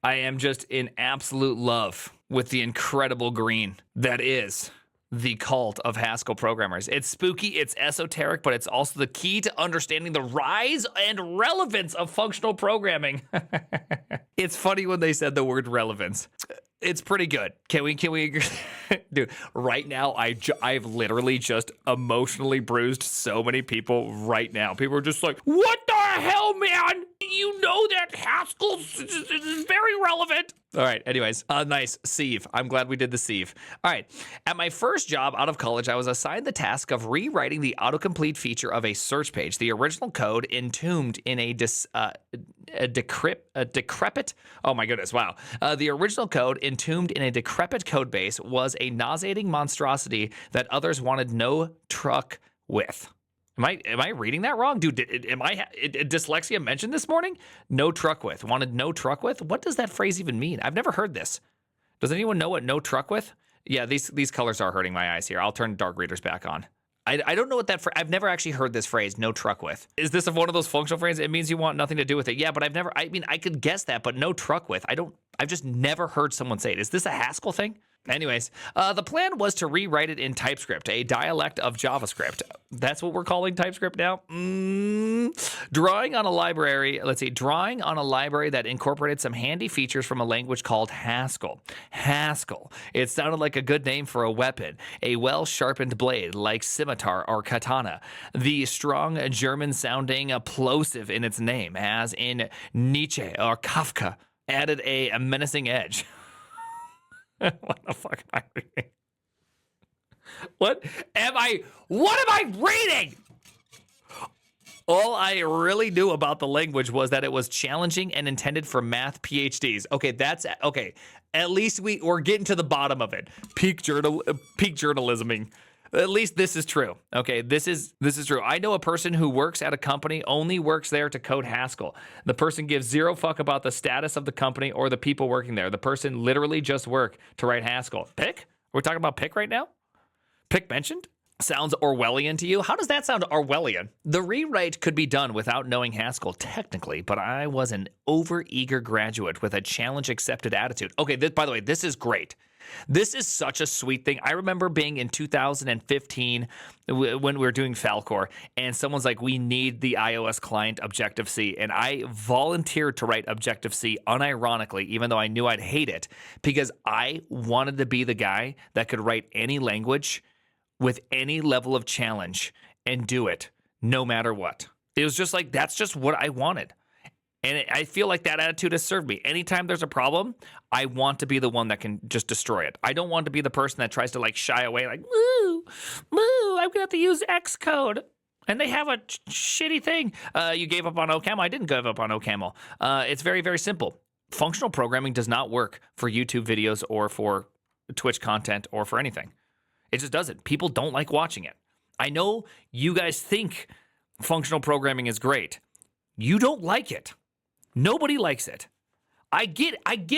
I am just in absolute love with the incredible green that is the cult of Haskell programmers. It's spooky, it's esoteric, but it's also the key to understanding the rise and relevance of functional programming. It's funny when they said the word relevance. It's pretty good. Can we agree? Dude, right now, I've literally just emotionally bruised so many people right now. People are just like, what the hell, man? You know that Haskell is very relevant. All right, anyways, nice. Sieve. I'm glad we did the sieve. All right, at my first job out of college, I was assigned the task of rewriting the autocomplete feature of a search page. The original code entombed in a decrepit, oh my goodness, wow. The original code entombed in a decrepit code base was a nauseating monstrosity that others wanted no truck with. Am I reading that wrong? Dude, dyslexia mentioned this morning? No truck with. Wanted no truck with? What does that phrase even mean? I've never heard this. Does anyone know what no truck with? Yeah, these colors are hurting my eyes here. I'll turn dark readers back on. I don't know what that I've never actually heard this phrase, no truck with. Is this one of those functional phrases? It means you want nothing to do with it. Yeah, but I could guess that, but no truck with. I've just never heard someone say it. Is this a Haskell thing? Anyways, the plan was to rewrite it in TypeScript, a dialect of JavaScript. That's what we're calling TypeScript now. Drawing on a library that incorporated some handy features from a language called Haskell. Haskell. It sounded like a good name for a weapon, a well-sharpened blade like scimitar or katana. The strong German-sounding plosive in its name, as in Nietzsche or Kafka, added a menacing edge. What the fuck am I reading? What am I reading? All I really knew about the language was that it was challenging and intended for math PhDs. Okay, at least we're getting to the bottom of it. Peak journalisming. At least this is true. Okay, this is true. I know a person who works at a company, only works there to code Haskell. The person gives zero fuck about the status of the company or the people working there. The person literally just work to write Haskell. Pick? We're talking about Pick right now? Pick mentioned? Sounds Orwellian to you? How does that sound Orwellian? The rewrite could be done without knowing Haskell technically, but I was an overeager graduate with a challenge-accepted attitude. Okay, by the way, this is great. This is such a sweet thing. I remember being in 2015 when we were doing Falcor, and someone's like, we need the iOS client Objective-C, and I volunteered to write Objective-C unironically, even though I knew I'd hate it, because I wanted to be the guy that could write any language with any level of challenge and do it no matter what. It was just like, that's just what I wanted. And I feel like that attitude has served me. Anytime there's a problem, I want to be the one that can just destroy it. I don't want to be the person that tries to like shy away, like, moo, I'm going to have to use Xcode. And they have a shitty thing. You gave up on OCaml. I didn't give up on OCaml. It's very, very simple. Functional programming does not work for YouTube videos or for Twitch content or for anything. It just doesn't. People don't like watching it. I know you guys think functional programming is great. You don't like it. Nobody likes it. I get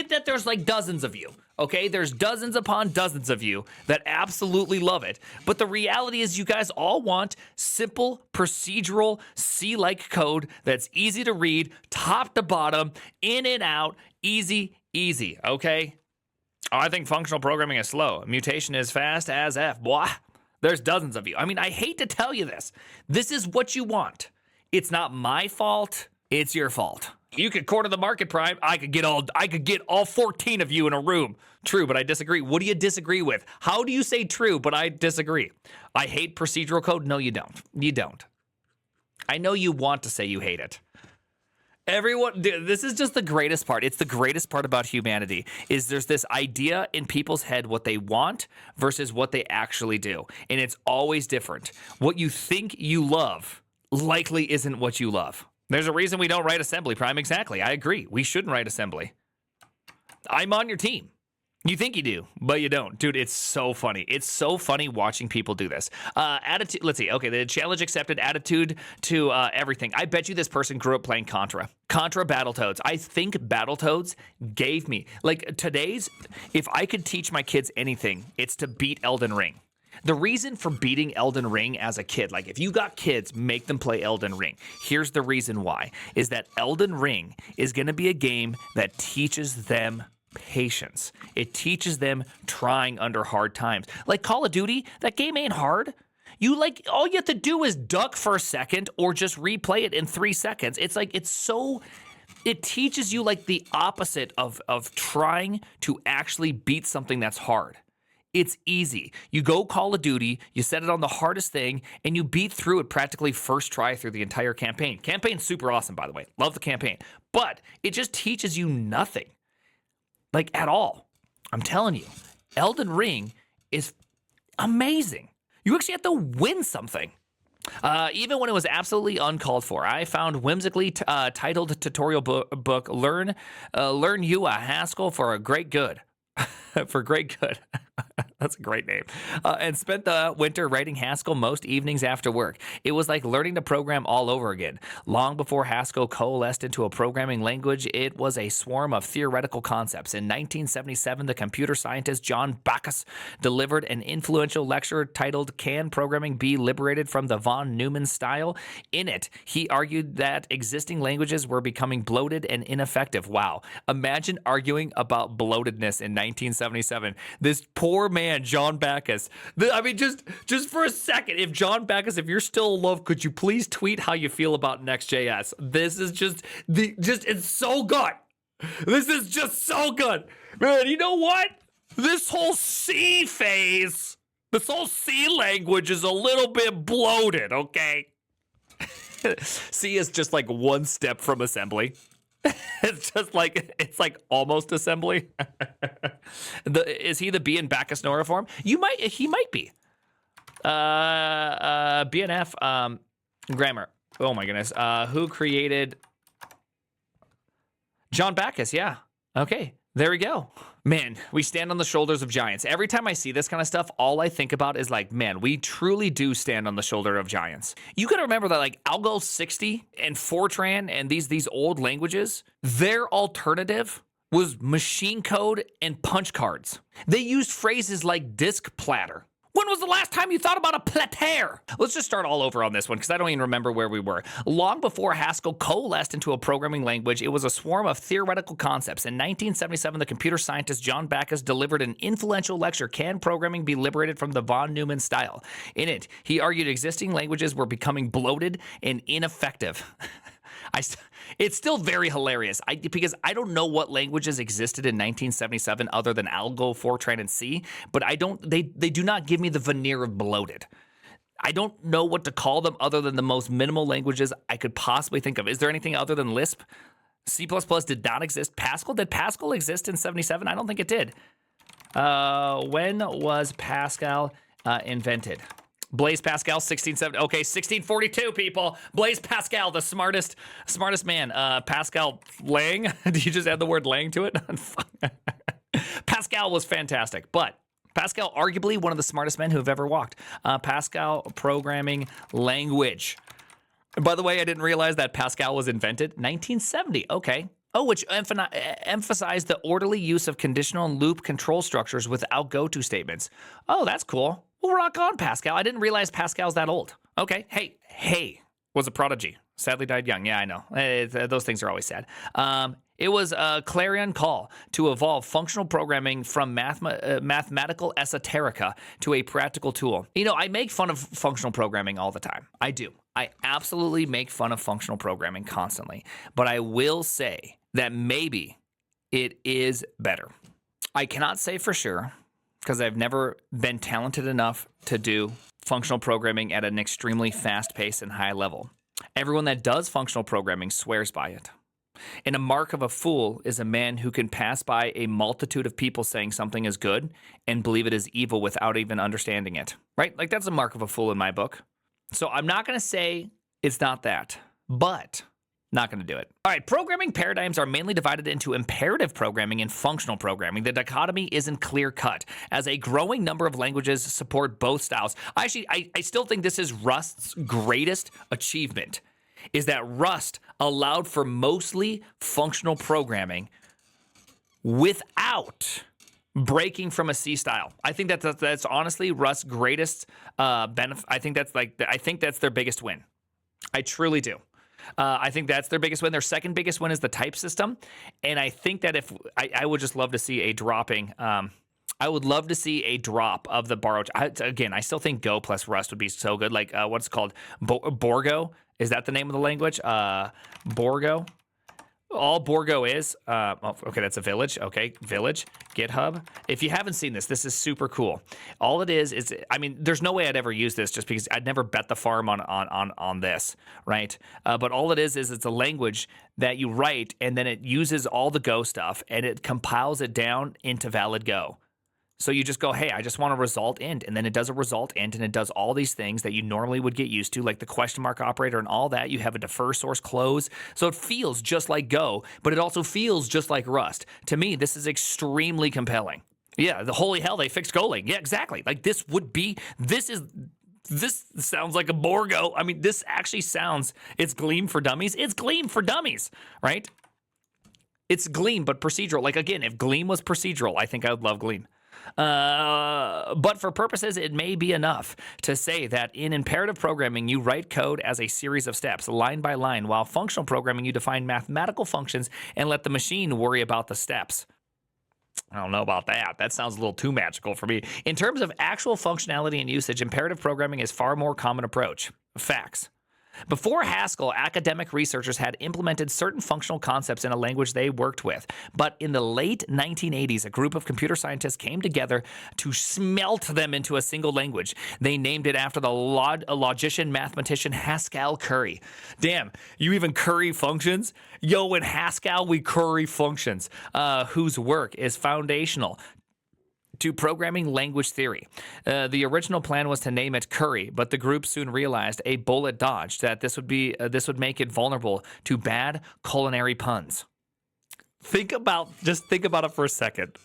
that there's like dozens of you, okay? There's dozens upon dozens of you that absolutely love it. But the reality is you guys all want simple, procedural, C-like code that's easy to read, top to bottom, in and out, easy, okay? Oh, I think functional programming is slow. Mutation is fast as F. Blah. There's dozens of you. I mean, I hate to tell you this. This is what you want. It's not my fault. It's your fault. You could corner the market, Prime. I could get all 14 of you in a room. True, but I disagree. What do you disagree with? How do you say true, but I disagree? I hate procedural code. No, you don't. You don't. I know you want to say you hate it. Everyone, this is just the greatest part. It's the greatest part about humanity is there's this idea in people's head what they want versus what they actually do. And it's always different. What you think you love likely isn't what you love. There's a reason we don't write assembly, Prime. Exactly. I agree. We shouldn't write assembly. I'm on your team. You think you do, but you don't. Dude, it's so funny. It's so funny watching people do this. Attitude. Let's see. Okay, the challenge accepted attitude to everything. I bet you this person grew up playing Contra. Contra Battletoads. I think Battletoads gave me, like today's, if I could teach my kids anything, it's to beat Elden Ring. The reason for beating Elden Ring as a kid, like if you got kids, make them play Elden Ring. Here's the reason why, is that Elden Ring is going to be a game that teaches them patience. It teaches them trying under hard times. Like Call of Duty, that game ain't hard. All you have to do is duck for a second or just replay it in 3 seconds. It teaches you like the opposite of trying to actually beat something that's hard. It's easy. You go Call of Duty, you set it on the hardest thing, and you beat through it practically first try through the entire campaign. Campaign's super awesome, by the way. Love the campaign. But it just teaches you nothing. Like, at all. I'm telling you, Elden Ring is amazing. You actually have to win something. Even when it was absolutely uncalled for, I found whimsically titled tutorial book, Learn You a Haskell for a Great Good. For great good. That's a great name. And spent the winter writing Haskell most evenings after work. It was like learning to program all over again. Long before Haskell coalesced into a programming language, it was a swarm of theoretical concepts. In 1977, the computer scientist John Backus delivered an influential lecture titled Can Programming Be Liberated from the von Neumann Style? In it, he argued that existing languages were becoming bloated and ineffective. Wow. Imagine arguing about bloatedness in 1977. This poor man, John Backus. I mean, just for a second, if John Backus, if you're still in love, could you please tweet how you feel about Next.js? This is it's so good. This is just so good. Man, you know what? This whole C phase, this whole C language is a little bit bloated, okay? C is just like one step from assembly. It's like almost assembly. Is he the B in Bacchus Nora form? He might be. BNF grammar. Oh my goodness. Who created John Bacchus? Yeah. Okay. There we go. Man, we stand on the shoulders of giants. Every time I see this kind of stuff, all I think about is like, man, we truly do stand on the shoulder of giants. You got to remember that like Algol 60 and Fortran and these old languages, their alternative was machine code and punch cards. They used phrases like disk platter. When was the last time you thought about a platter? Let's just start all over on this one because I don't even remember where we were. Long before Haskell coalesced into a programming language, it was a swarm of theoretical concepts. In 1977, the computer scientist John Backus delivered an influential lecture, Can Programming Be Liberated from the von Neumann Style? In it, he argued existing languages were becoming bloated and ineffective. It's still very hilarious because I don't know what languages existed in 1977 other than Algo, Fortran, and C, but they do not give me the veneer of bloated. I don't know what to call them other than the most minimal languages I could possibly think of. Is there anything other than Lisp? C++ did not exist. Pascal? Did Pascal exist in 77? I don't think it did. When was Pascal invented? Blaise Pascal, 1670. Okay, 1642, people. Blaise Pascal, the smartest man. Pascal Lang. Did you just add the word Lang to it? Pascal was fantastic, but Pascal, arguably one of the smartest men who have ever walked. Pascal programming language. And by the way, I didn't realize that Pascal was invented 1970. Okay. Oh, which emphasized the orderly use of conditional and loop control structures without go-to statements. Oh, that's cool. Well, rock on, Pascal. I didn't realize Pascal's that old. Okay. Hey, was a prodigy. Sadly died young. Yeah, I know. Those things are always sad. It was a clarion call to evolve functional programming from mathematical esoterica to a practical tool. You know, I make fun of functional programming all the time. I do. I absolutely make fun of functional programming constantly. But I will say that maybe it is better. I cannot say for sure because I've never been talented enough to do functional programming at an extremely fast pace and high level. Everyone that does functional programming swears by it. And a mark of a fool is a man who can pass by a multitude of people saying something is good and believe it is evil without even understanding it, right? Like that's a mark of a fool in my book. So I'm not going to say it's not that, but not going to do it. All right, programming paradigms are mainly divided into imperative programming and functional programming. The dichotomy isn't clear-cut, as a growing number of languages support both styles. Actually, I still think this is Rust's greatest achievement, is that Rust allowed for mostly functional programming without breaking from a C style. I think that's honestly Rust's greatest benefit. I think that's their biggest win. I truly do. I think that's their biggest win. Their second biggest win is the type system, and I think that if I would just love to see a dropping. I would love to see a drop of the borrowed. Again, I still think Go plus Rust would be so good. Like what's it called Borgo? Is that the name of the language? Borgo. All Borgo is, okay, that's a village. Okay, village, GitHub. If you haven't seen this, this is super cool. All it is, I mean, there's no way I'd ever use this just because I'd never bet the farm on this, right? But all it is it's a language that you write, and then it uses all the Go stuff, and it compiles it down into valid Go. So you just go, hey, I just want a result int, and then it does a result int, and it does all these things that you normally would get used to, like the question mark operator and all that. You have a defer source close. So it feels just like Go, but it also feels just like Rust. To me, this is extremely compelling. Yeah, the holy hell, they fixed Golang. Yeah, exactly. Like this sounds like a Borgo. I mean, this actually sounds, it's Gleam for dummies. It's Gleam for dummies, right? It's Gleam, but procedural. Like again, if Gleam was procedural, I think I would love Gleam. But for purposes, it may be enough to say that in imperative programming, you write code as a series of steps, line by line, while functional programming, you define mathematical functions and let the machine worry about the steps. I don't know about that. That sounds a little too magical for me. In terms of actual functionality and usage, imperative programming is far more common approach. Facts. Before Haskell, academic researchers had implemented certain functional concepts in a language they worked with. But in the late 1980s, a group of computer scientists came together to smelt them into a single language. They named it after the logician mathematician Haskell Curry. Damn, you even curry functions? Yo, in Haskell, we curry functions, whose work is foundational to programming language theory. The original plan was to name it Curry, but the group soon realized a bullet dodge that this would make it vulnerable to bad culinary puns. Think about it for a second.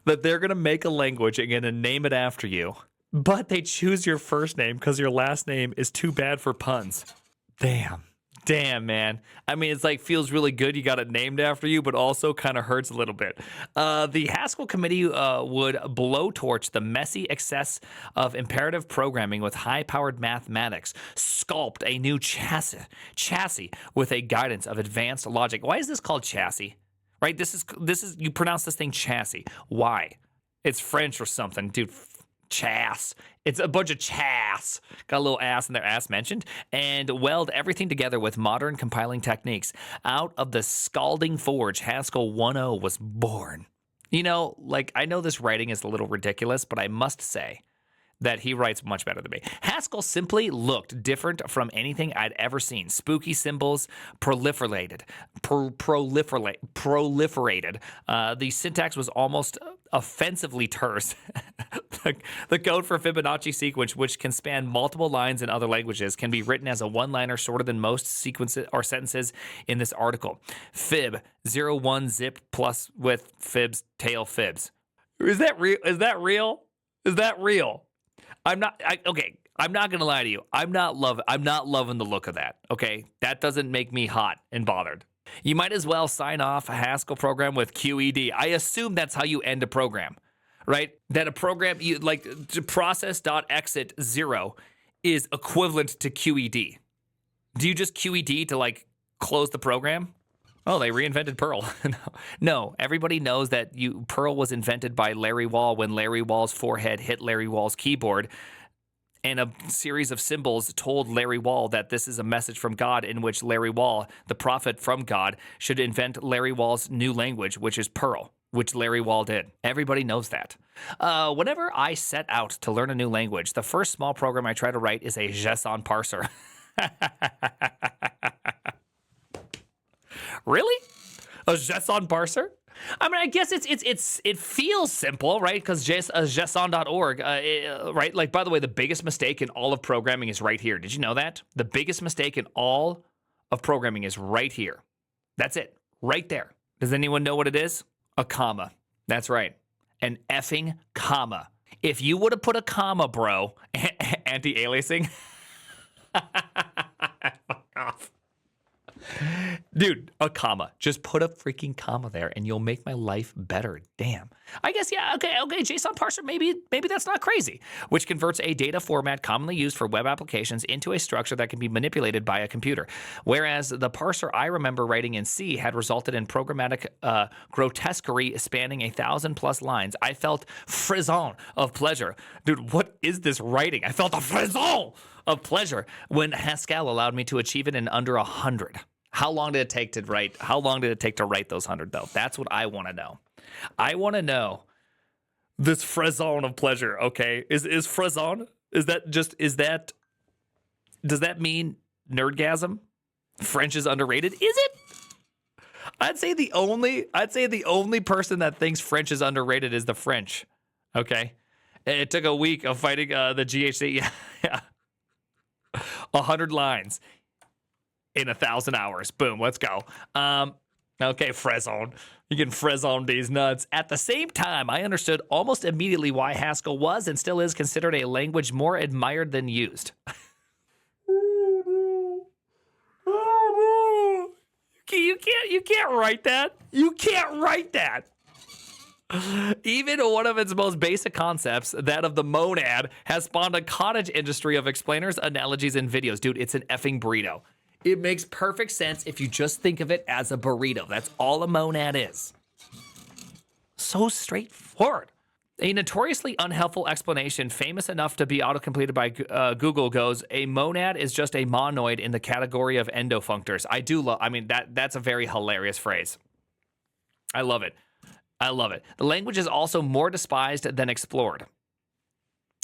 That they're gonna make a language and gonna name it after you, but they choose your first name because your last name is too bad for puns. Damn, man. I mean, it's like feels really good. You got it named after you, but also kind of hurts a little bit. The Haskell committee would blowtorch the messy excess of imperative programming with high-powered mathematics, sculpt a new chassis with a guidance of advanced logic. Why is this called chassis? Right? This is you pronounce this thing chassis. Why? It's French or something, dude. Chass. It's a bunch of chass. Got a little ass in their ass mentioned. And weld everything together with modern compiling techniques. Out of the scalding forge, Haskell 1.0 was born. You know, like, I know this writing is a little ridiculous, but I must say that he writes much better than me. Haskell simply looked different from anything I'd ever seen. Spooky symbols proliferated. The syntax was almost offensively terse. The code for Fibonacci sequence, which can span multiple lines in other languages, can be written as a one-liner shorter than most sequences or sentences in this article. Fib 01 zip plus with fibs tail fibs. Is that real? Is that real? I'm not gonna lie to you. I'm not loving the look of that. Okay, that doesn't make me hot and bothered. You might as well sign off a Haskell program with QED. I assume that's how you end a program, right? That a program you like to process.exit 0 is equivalent to QED. Do you just QED to like close the program? Oh, they reinvented Perl. No, everybody knows that Perl was invented by Larry Wall when Larry Wall's forehead hit Larry Wall's keyboard, and a series of symbols told Larry Wall that this is a message from God, in which Larry Wall, the prophet from God, should invent Larry Wall's new language, which is Perl, which Larry Wall did. Everybody knows that. Whenever I set out to learn a new language, the first small program I try to write is a JSON parser. Really? A JSON parser? I mean, I guess it feels simple, right? Because JSON.org, right? Like, by the way, the biggest mistake in all of programming is right here. Did you know that? The biggest mistake in all of programming is right here. That's it, right there. Does anyone know what it is? A comma. That's right, an effing comma. If you would have put a comma, bro, anti-aliasing. Fuck off. Dude, a comma. Just put a freaking comma there and you'll make my life better. Damn. I guess, yeah, okay, JSON parser, maybe that's not crazy, which converts a data format commonly used for web applications into a structure that can be manipulated by a computer. Whereas the parser I remember writing in C had resulted in programmatic grotesquerie spanning 1,000+ lines. I felt frisson of pleasure. Dude, what is this writing? I felt a frisson of pleasure when Haskell allowed me to achieve it in under 100. How long did it take to write? How long did it take to write those 100 though? That's what I want to know. I want to know this frisson of pleasure. Okay, is frisson? Does that mean nerdgasm? French is underrated? Is it? I'd say the only person that thinks French is underrated is the French. Okay, it took a week of fighting the GHC. Yeah. 100 lines in 1,000 hours. Boom, let's go. Okay, frisson. You can frisson these nuts. At the same time, I understood almost immediately why Haskell was and still is considered a language more admired than used. You can't write that. You can't write that. Even one of its most basic concepts, that of the monad, has spawned a cottage industry of explainers, analogies, and videos. Dude, it's an effing burrito. It makes perfect sense if you just think of it as a burrito. That's all a monad is. So straightforward. A notoriously unhelpful explanation, famous enough to be auto-completed by Google, goes, a monad is just a monoid in the category of endofunctors. That's a very hilarious phrase. I love it. The language is also more despised than explored.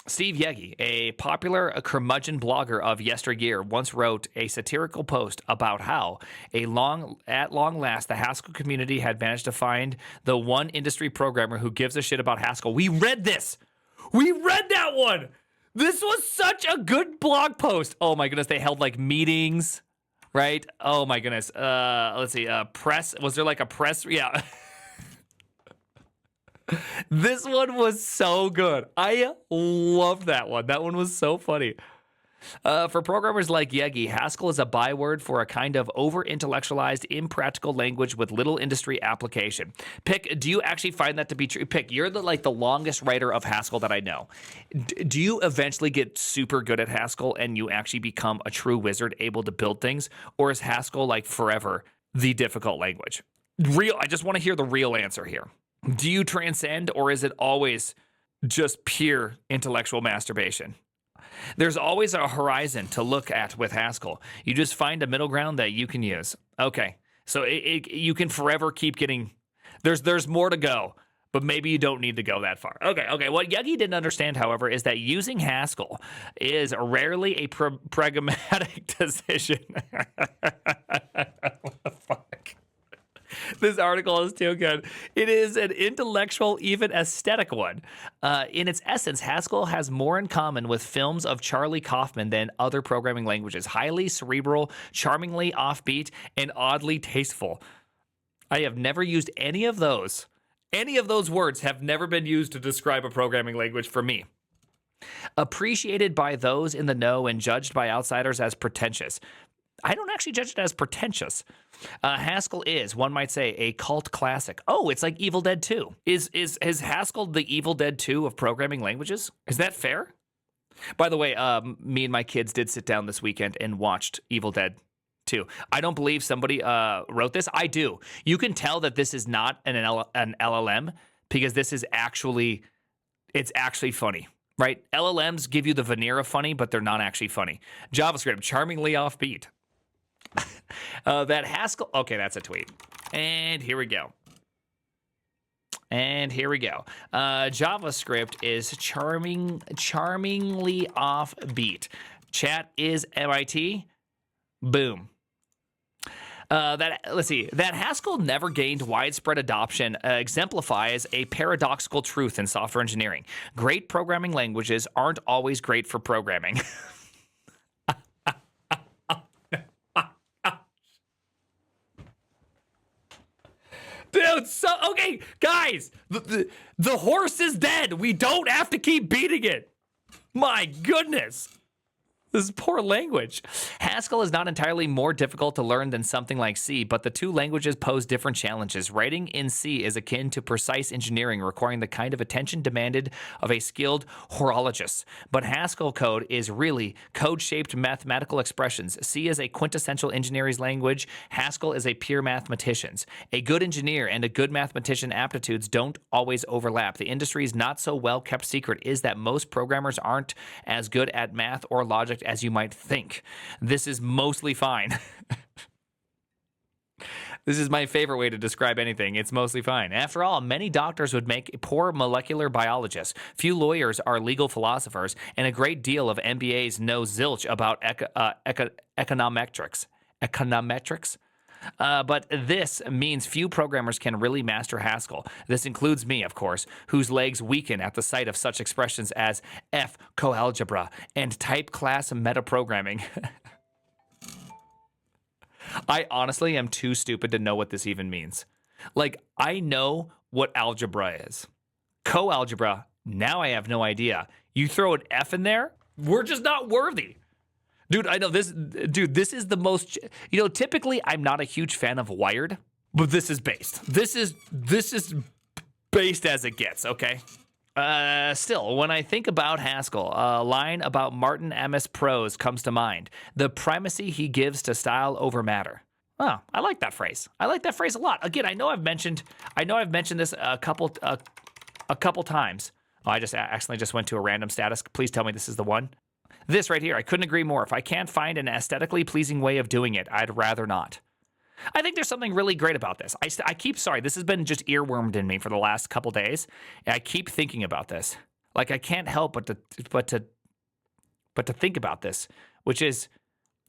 Steve Yegi, a popular curmudgeon blogger of yesteryear, once wrote a satirical post about how, at long last, the Haskell community had managed to find the one industry programmer who gives a shit about Haskell. We read this. We read that one. This was such a good blog post. Oh my goodness, they held like meetings, right? Oh my goodness. Let's see. Press. Was there like a press? Yeah. This one was so good. I love that one. That one was so funny. For programmers like Yegi, Haskell is a byword for a kind of over-intellectualized, impractical language with little industry application. Pick, do you actually find that to be true? Pick, you're the longest writer of Haskell that I know. Do you eventually get super good at Haskell and you actually become a true wizard able to build things? Or is Haskell like forever the difficult language? I just want to hear the real answer here. Do you transcend, or is it always just pure intellectual masturbation? There's always a horizon to look at with Haskell. You just find a middle ground that you can use. Okay, so you can forever keep getting. There's more to go, but maybe you don't need to go that far. Okay. What Yegi didn't understand, however, is that using Haskell is rarely a pragmatic decision. What the fuck? This article is too good. It is an intellectual, even aesthetic one. In its essence, Haskell has more in common with films of Charlie Kaufman than other programming languages. Highly cerebral, charmingly offbeat, and oddly tasteful. I have never used any of those. Any of those words have never been used to describe a programming language for me. Appreciated by those in the know and judged by outsiders as pretentious. I don't actually judge it as pretentious. Haskell is, one might say, a cult classic. Oh, it's like Evil Dead 2. Is Haskell the Evil Dead 2 of programming languages? Is that fair? By the way, me and my kids did sit down this weekend and watched Evil Dead 2. I don't believe somebody wrote this. I do. You can tell that this is not an LLM because this is actually funny. Right? LLMs give you the veneer of funny, but they're not actually funny. JavaScript, charmingly offbeat. That Haskell, okay, that's a tweet. And here we go. JavaScript is charmingly offbeat. Chat is MIT. Boom. That Haskell never gained widespread adoption exemplifies a paradoxical truth in software engineering. Great programming languages aren't always great for programming. Dude, okay, guys, the horse is dead. We don't have to keep beating it. My goodness. This is poor language. Haskell is not entirely more difficult to learn than something like C, but the two languages pose different challenges. Writing in C is akin to precise engineering, requiring the kind of attention demanded of a skilled horologist. But Haskell code is really code-shaped mathematical expressions. C is a quintessential engineer's language. Haskell is a pure mathematician's. A good engineer and a good mathematician aptitudes don't always overlap. The industry's not so well-kept secret is that most programmers aren't as good at math or logic as you might think. This is mostly fine. This is my favorite way to describe anything. It's mostly fine. After all, many doctors would make poor molecular biologists. Few lawyers are legal philosophers, and a great deal of MBAs know zilch about econometrics. Econometrics? But this means few programmers can really master Haskell. This includes me, of course, whose legs weaken at the sight of such expressions as F coalgebra and type class metaprogramming. I honestly am too stupid to know what this even means. Like, I know what algebra is. Coalgebra, now I have no idea. You throw an F in there, we're just not worthy. Dude, I know this. Dude, this is the most. Typically I'm not a huge fan of Wired, but this is based. This is based as it gets. Okay. Still, when I think about Haskell, a line about Martin Amis prose comes to mind: the primacy he gives to style over matter. Oh, I like that phrase. I like that phrase a lot. Again, I know I've mentioned this a couple times. Oh, I just accidentally just went to a random status. Please tell me this is the one. This right here, I couldn't agree more. If I can't find an aesthetically pleasing way of doing it, I'd rather not. I think there's something really great about this. This has been just earwormed in me for the last couple days. And I keep thinking about this. Like, I can't help but to think about this, which is,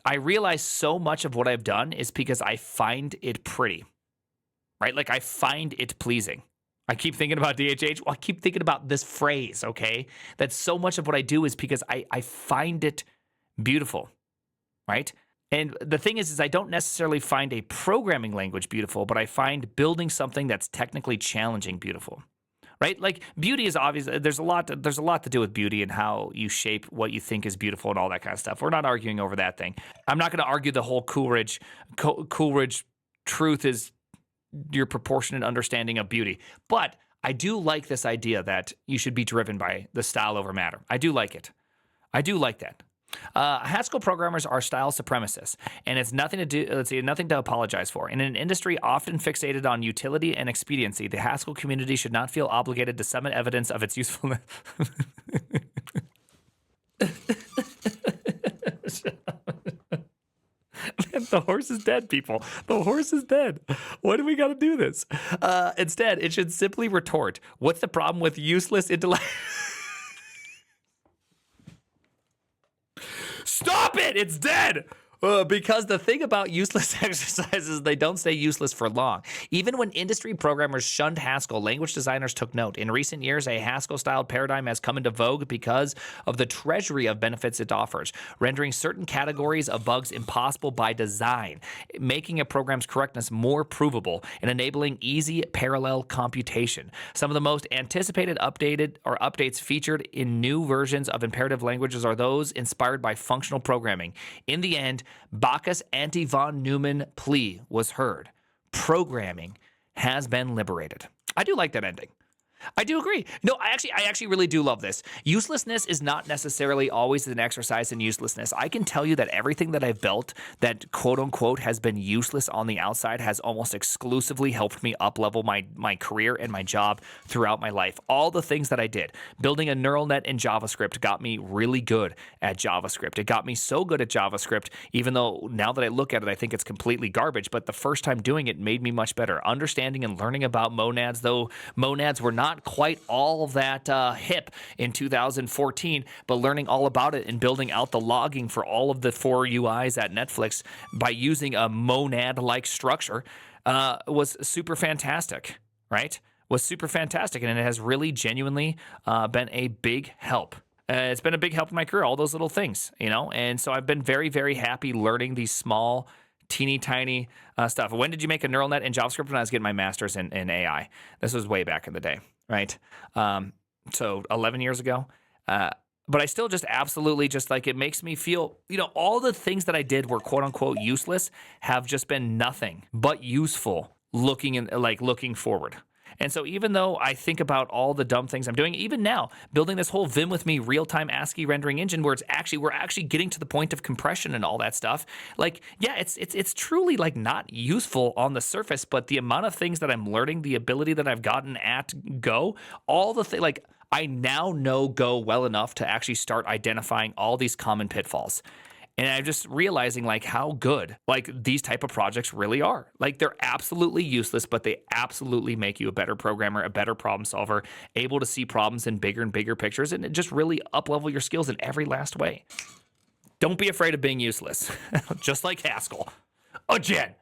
I realize so much of what I've done is because I find it pretty, right? Like, I find it pleasing. I keep thinking about DHH. Well, I keep thinking about this phrase, okay? That so much of what I do is because I find it beautiful, right? And the thing is I don't necessarily find a programming language beautiful, but I find building something that's technically challenging beautiful, right? Like, beauty is obvious. There's a lot to do with beauty and how you shape what you think is beautiful and all that kind of stuff. We're not arguing over that thing. I'm not going to argue the whole Coolidge truth is your proportionate understanding of beauty. But I do like this idea that you should be driven by the style over matter. I do like it. I do like that. Haskell programmers are style supremacists, and it's nothing to apologize for. In an industry often fixated on utility and expediency, the Haskell community should not feel obligated to submit evidence of its usefulness. The horse is dead, people. The horse is dead. Why do we got to do this? Instead, it should simply retort, what's the problem with useless intellect? Stop it! It's dead! Because the thing about useless exercises, they don't stay useless for long. Even when industry programmers shunned Haskell, language designers took note. In recent years, a Haskell-styled paradigm has come into vogue because of the treasury of benefits it offers, rendering certain categories of bugs impossible by design, making a program's correctness more provable, and enabling easy parallel computation. Some of the most anticipated updates featured in new versions of imperative languages are those inspired by functional programming. In the end, Bacchus' anti-von Neumann plea was heard. Programming has been liberated. I do like that ending. I do agree. No, I actually really do love this. Uselessness is not necessarily always an exercise in uselessness. I can tell you that everything that I've built that quote unquote has been useless on the outside has almost exclusively helped me up-level my career and my job throughout my life. All the things that I did. Building a neural net in JavaScript got me really good at JavaScript. It got me so good at JavaScript, even though now that I look at it, I think it's completely garbage. But the first time doing it made me much better. Understanding and learning about monads, though monads were not quite all that hip in 2014, but learning all about it and building out the logging for all of the 4 UIs at Netflix by using a monad-like structure was super fantastic, right? Was super fantastic, and it has really genuinely been a big help. It's been a big help in my career, all those little things, and so I've been very, very happy learning these small, teeny tiny stuff. When did you make a neural net in JavaScript? When I was getting my master's in AI. This was way back in the day, right? So 11 years ago. but I still just absolutely just like, it makes me feel, all the things that I did were quote unquote useless have just been nothing but useful looking forward. And so even though I think about all the dumb things I'm doing, even now, building this whole Vim with me real-time ASCII rendering engine where we're actually getting to the point of compression and all that stuff, like, yeah, it's truly like not useful on the surface, but the amount of things that I'm learning, the ability that I've gotten at Go, all the things, like, I now know Go well enough to actually start identifying all these common pitfalls. And I'm just realizing like how good like these type of projects really are. Like they're absolutely useless, but they absolutely make you a better programmer, a better problem solver, able to see problems in bigger and bigger pictures, and it just really up-level your skills in every last way. Don't be afraid of being useless, just like Haskell. Again.